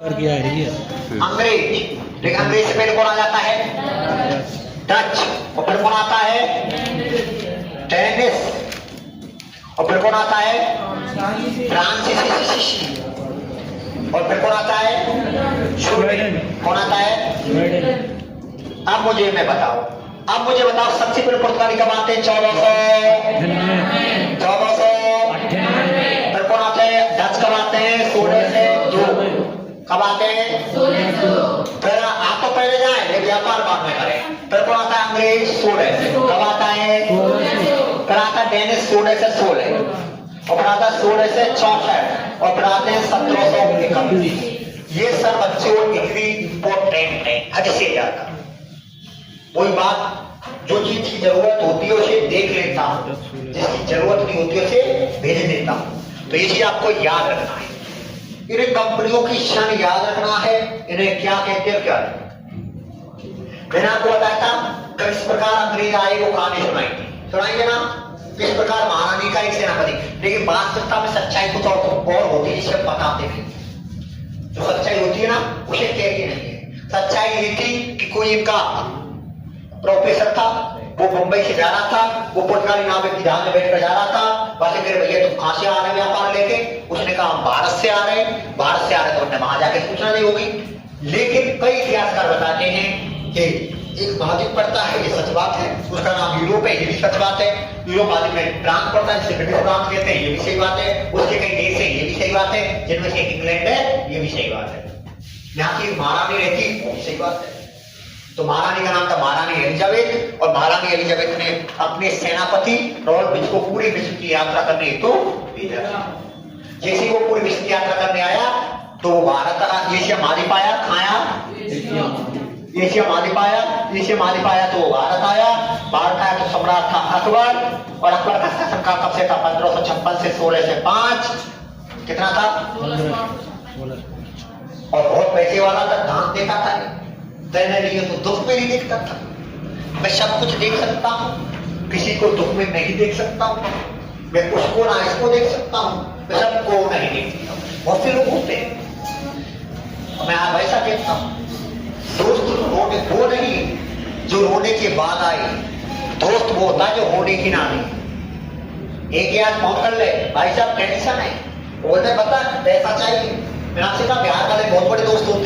अंग्रेज, लेकिन अंग्रेज से पहले कौन आ जाता है? डच। और फिर कौन आता है? डेनिस। और फिर कौन आता है? फ्रांसीसी। और फिर कौन आता है? स्वीडन। कौन आता है? अब मुझे बताओ सबसे पहले पुर्तगाली कब आते हैं? 1400। फिर कौन आते हैं? डच कब आते हैं? 1602। कब आते हैं? फिर आप तो पहले जाए, लेकिन व्यापार बाद में करें। फिर कौन आता है? अंग्रेज 16। कब आता है? फिर आता है डेनिस 16 से 16। और फिर आता है 16 से 64। और फिर आते हैं 1731। ये सब बच्चों डिग्री इंपॉर्टेंट है, हद से ज्यादा। वही बात, जो चीज की जरूरत होती है उसे देख लेता हूँ, जिसकी जरूरत नहीं होती उसे भेज देता हूँ। तो ये चीज आपको याद रखना है। इन्हें कंपनियों की क्षण याद रखना है। इन्हें क्या कहते हैं? क्या मैंने आपको बताया था किस प्रकार अंग्रेज आए, वो कहानी सुनाएंगे ना, किस प्रकार महारानी का एक सेनापति। लेकिन वास्तविकता में सच्चाई कुछ और होती है, जिसे बताते नहीं। जो सच्चाई होती है ना, उसे कहती नहीं है। सच्चाई ये थी कि कोई इनका प्रोफेसर था, वो मुंबई से जा रहा था, वो पुर्तगाली नाविक की जहाज में बैठकर जा रहा था। वैसे मेरे भैया तुम कहां से आ रहे हैं व्यापार लेके? उसने कहा हम भारत से आ रहे हैं। भारत से आ रहे तो उन्हें वहां जाके सूचना दी होगी। लेकिन कई इतिहासकार बताते हैं कि एक महाद्वीप पड़ता है, ये सच बात है, उसका नाम यूरोप है, ये भी सच बात है। यूरोप महाद्वीप में प्रांत पड़ता है जिसे ब्रिटिश प्रांत कहते हैं, ये भी सही बात है। उसके कई देश है, ये भी सही बात है, जिनमें से इंग्लैंड है, ये भी सही बात है। यहाँ की महारानी रहती, वो भी सही बात है। तो महारानी का नाम था महारानी एलिजाबेथ। और महारानी एलिजाबेथ ने अपने सेनापति रॉयल बिच को पूरी विश्व की यात्रा करने हेतु भेजा। जैसे वो पूरी विश्व की यात्रा करने आया तो वो भारत एशिया महाद्वीप आया। खाया एशिया महाद्वीप आया तो वो भारत आया तो सम्राट था अकबर। और अकबर का शासनकाल कब से था? 1556 से 16 से 5। कितना था? 16। और बहुत पैसे वाला था, धान देता था। तेरे लिए तो दुख में नहीं देखता था। मैं सब कुछ देख सकता हूँ, किसी को दुख में नहीं देख सकता हूँ। मैं उसको ना इसको देख सकता हूँ, मैं सबको नहीं देख सकता हूँ। बहुत से लोग होते हैं, मैं आज वैसा देखता हूँ। दोस्त वो नहीं जो रोने के बाद आए, दोस्त वो होता है जो होने की ना नहीं। एक याद फोन कर ले, भाई साहब टेंशन है, बोलते बता पैसा चाहिए। मैंने आपसे कहा बिहार वाले बहुत बड़े दोस्त होते हैं।